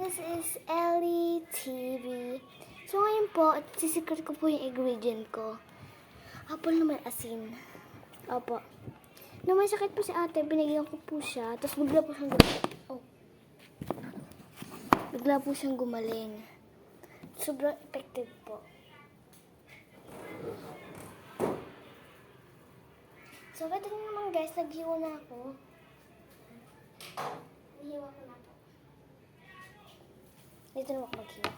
This is Ellie TV. So ngayon po, sisikret ko po yung ingredient ko. Apple naman asin. Opo. Nung may sakit po si ate, binigyan ko po siya. Tapos bigla po siyang gumaling. Oh. Bigla po siyang gumaling. Sobrang effective po. So, ito naman guys, naghiwa na ako. Naghiwa ko na po. Dito na ako maghiwa.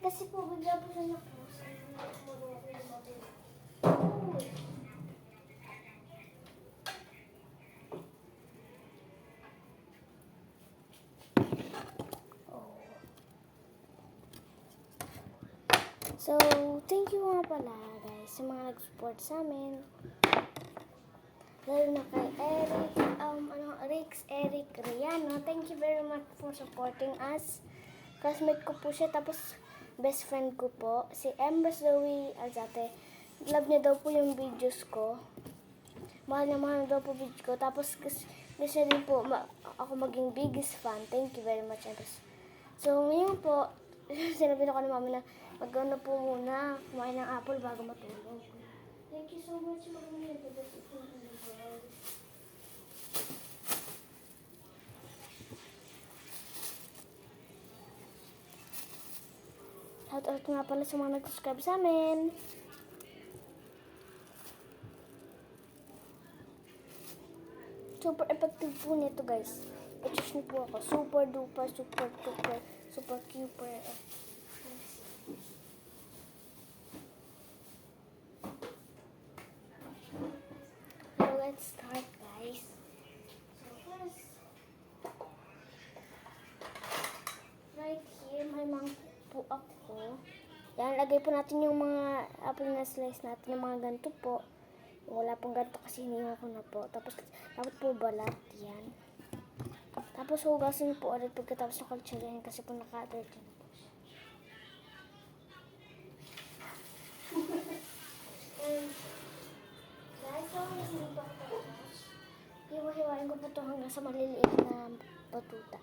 Kasi po, bigla po siya na po. So, thank you nga pala guys sa mga nag-support sa amin. Lalo na kay Eric Riano. Thank you very much for supporting us. Classmate ko po siya, tapos best friend ko po, si Ember Zoe Alzate. Love niya daw po yung videos ko. Mahal na daw po videos ko. Tapos gusto din po ako maging biggest fan. Thank you very much, Ember. So, ngayon po, sinabi na ko na mami na mag-ano po muna, kumain ng apple bago matulog. Thank you so much, mami. Shoutout nga pala sa mga nag-subscribe sa amin. Super effective po nito guys. I-choose niyo po ako. Super duper, super duper, super cuper. So let's start guys. So first, right here may mga po ako. Yan, lagay po natin yung mga apple na slice natin, yung mga ganito po. Wala pong ganito kasi hiniwa ko na po. Tapos, dapat po balat. Yan. Tapos, hugasin po ulit pagkatapos ng kulturahin kasi po naka-dirty na po siya. And, guys, so, hindi po ako tapos. Hiwa-hiwain ko po ito hanggang sa maliliit na batuta.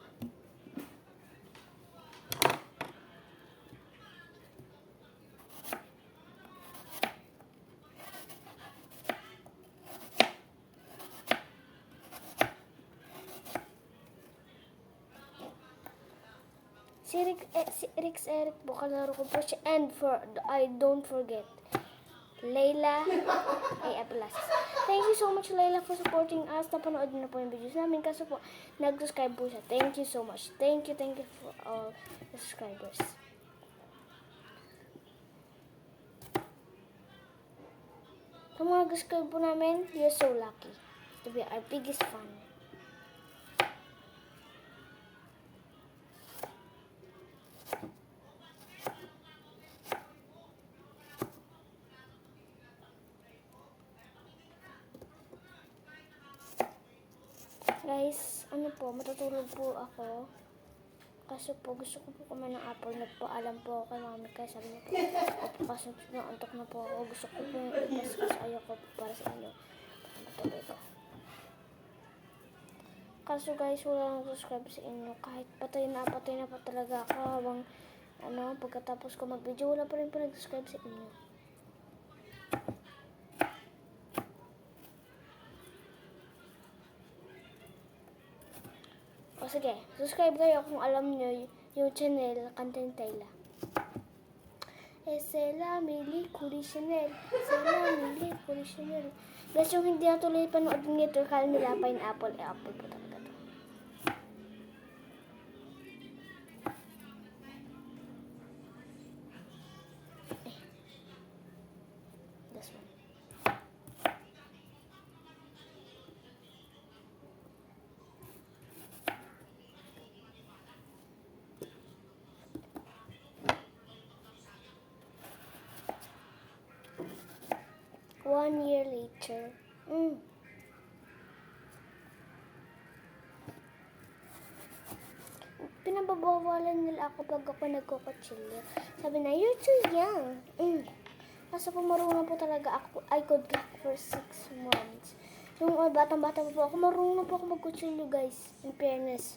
Si Eric po, kalaro ko po siya. And I don't forget, Layla Aplas. Thank you so much, Layla, for supporting us. Napanood na po yung videos namin. Kaso po, nag-subscribe po siya. Thank you so much. Thank you for all the subscribers. Sa mga subscribe po namin, you're so lucky to be our biggest fan. Guys, ano po, matutulog po ako. Kasi po, gusto ko po kumain ng apple. Nagpaalam po ako kay mami kaya sabi niya po, kasi naantok na po ako. Gusto ko po yung ipas kasi ayoko po para sa inyo. Matulog ko. Kaso guys, wala nang subscribe sa inyo. Kahit patay na po talaga ako habang pagkatapos ko mag-video, wala pa rin po nag-subscribe sa inyo. O sige, subscribe kayo kung alam nyo yung channel Content Tayla. Selamili Kuri Chanel. Selamili Kuri Chanel. Guys, yung hindi natuloy panood nito, kala nila pineapple, apple po talaga to. This one. One year later. Pinababawalan nila ako pag ako nagkukutsilyo. Sabi na, you're too young. Kaso po marunong po talaga ako. I could cook for 6 months. Yung batang-bata po ako, marunong po ako magkutsilyo guys. In fairness.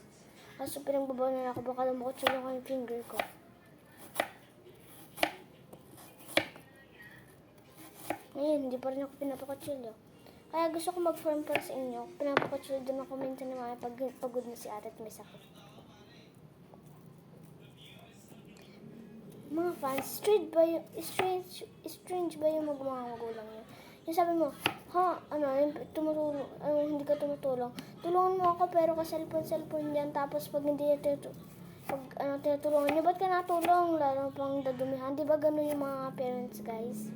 Kaso pinagbabaw na ako, baka lumakotsilyo ko yung finger ko. Ngayon, hindi pa rin ako pinapakotsilyo. Kaya gusto ko mag-form para sa inyo. Pinapakotsilyo din ako minsan ng mga pagod na si ate at may sakit. Mga fans, strange ba yung mga magulang niyo? Yung sabi mo, tumutulong, hindi ka tumutulong. Tulungan mo ako pero ka-cellphone yan. Tapos pag hindi tinutulungan niyo, ba't ka natulong? Lalo pang dadumihan. Di ba ganun yung mga parents, guys?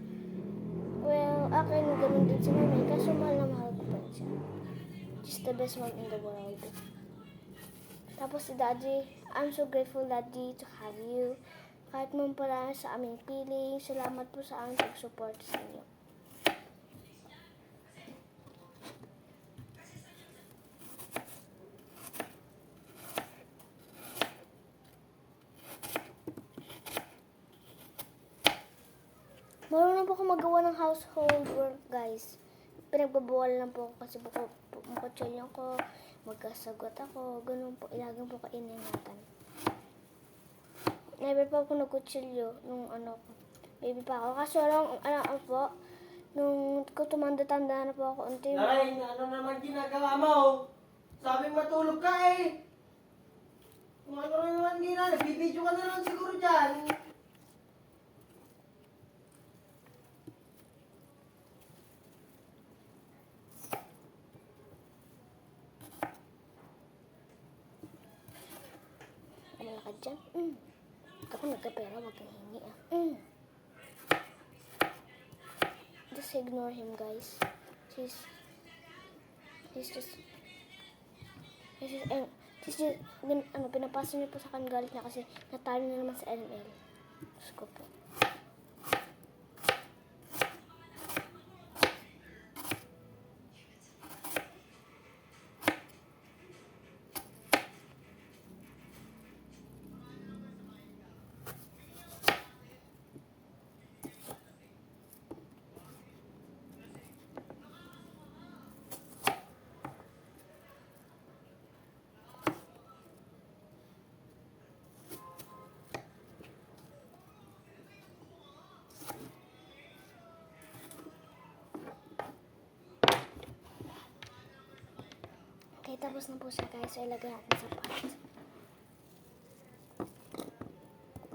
Well, akin ganun din si mami. Kaso mahal na mahal ko pa rin siya. She's the best mom in the world. Tapos si daddy, I'm so grateful, daddy, to have you. Kahit mo pala sa aming feeling, salamat po sa aming pag-support sa inyo. Marunong po ako magawa ng household work, guys. Pinagbabawal lang po ako kasi mukutsilyo ko, magkasagot ako, ganun po, ilagang po kainingatan. Never pa ako nagkutsilyo nung baby pa ako. Kaso lang, nung tumanda-tanda na po ako, unti mo. Nay, ano naman ginagawa mo? Sabing matulog ka eh. Kung ano naman ginagawa, nagbibideo ka na lang siguro dyan. Malakad dyan. Ako nagkapera, wag kang hingi Just ignore him, guys. He's just pinapasa niyo po sa akin, galit niya kasi natalo na naman sa LML. Diyos ko po. Okay, tapos na po siya, guys. So, ilagay natin sa pot.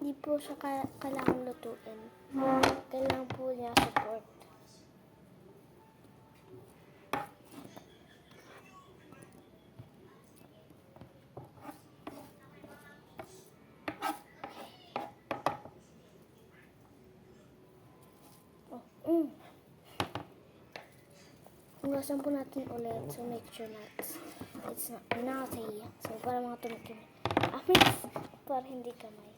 Hindi po siya kailangan lutuin. Kailangan po niya support. Hugasan po natin ulit. So, make sure na it's not naughty. So, para mga tumikim. Para hindi kamay.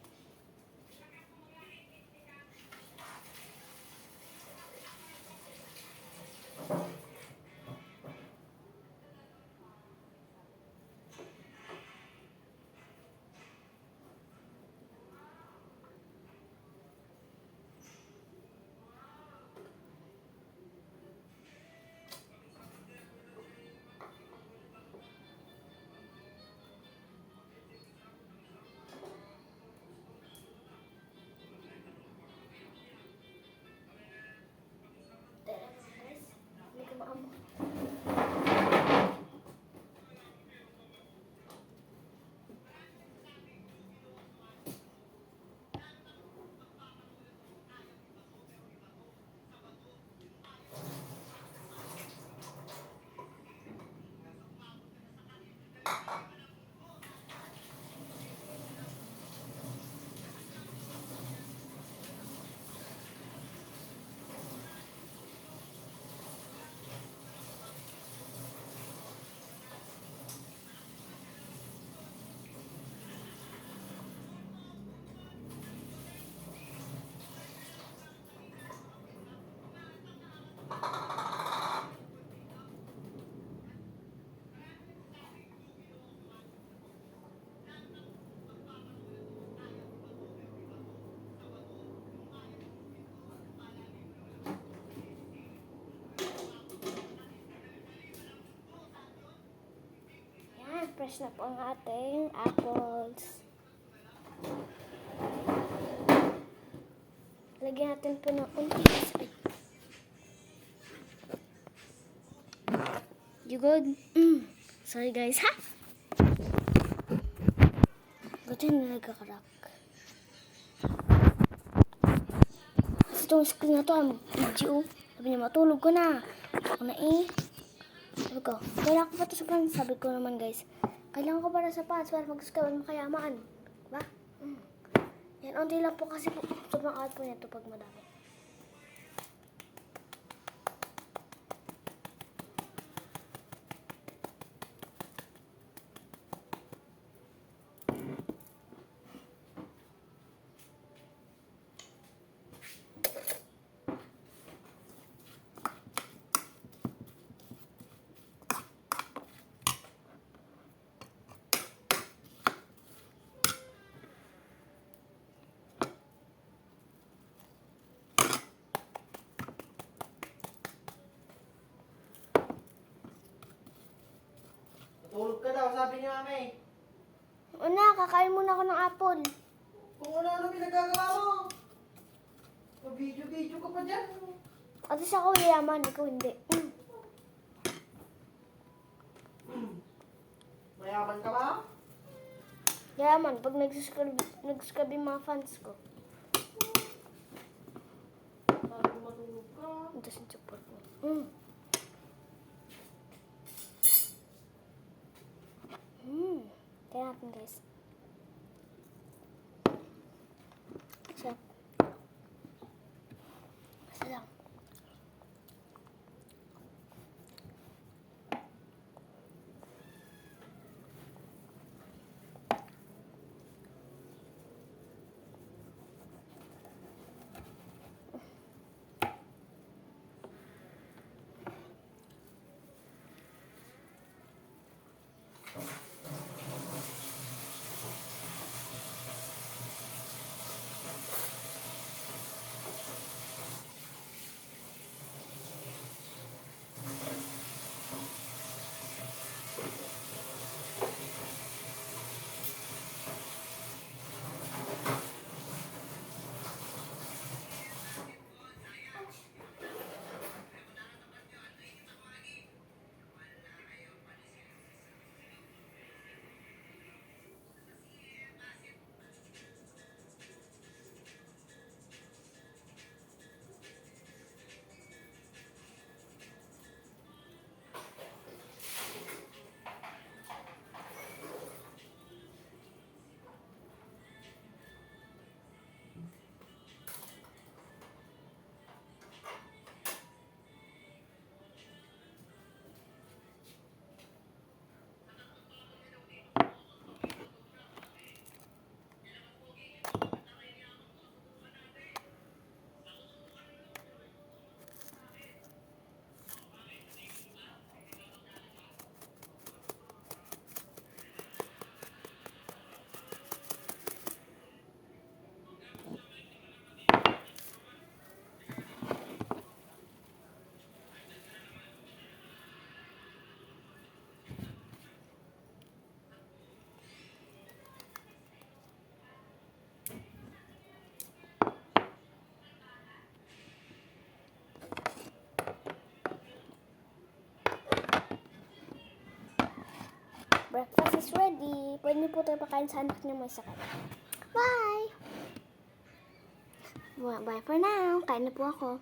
fresh na po ang ating apples. Lagyan natin po ng unti. You good? Sorry guys, ha? Buti na nagkakarak. Kasi itong screen na to, ang video. Sabi niya, matulog ko na. Ako na Sabi ko, kailangan ko pa ito sa pants. Sabi ko naman guys, kailangan ko para sa pants para mag-scaban makayamaan. Diba? Yan, onti lang po kasi po. Sobrang out po nito pag madami. Matulog ka daw, sabi ni mami. Una, kakain muna ako ng apple. Kung ano-ano pinagagawa mo. Video-video ka pa dyan. At least ako yaman, ikaw hindi. Mayaman ka ba? Yaman, pag nag-subscribe yung mga fans ko. Sabi ko matulog ka. Ito si support mo. Kaya natin guys. So, isa lang. Breakfast is ready. Pwede niyo po tayo pakain sa anak niyo may sakit. Bye! Bye for now. Kain na po ako.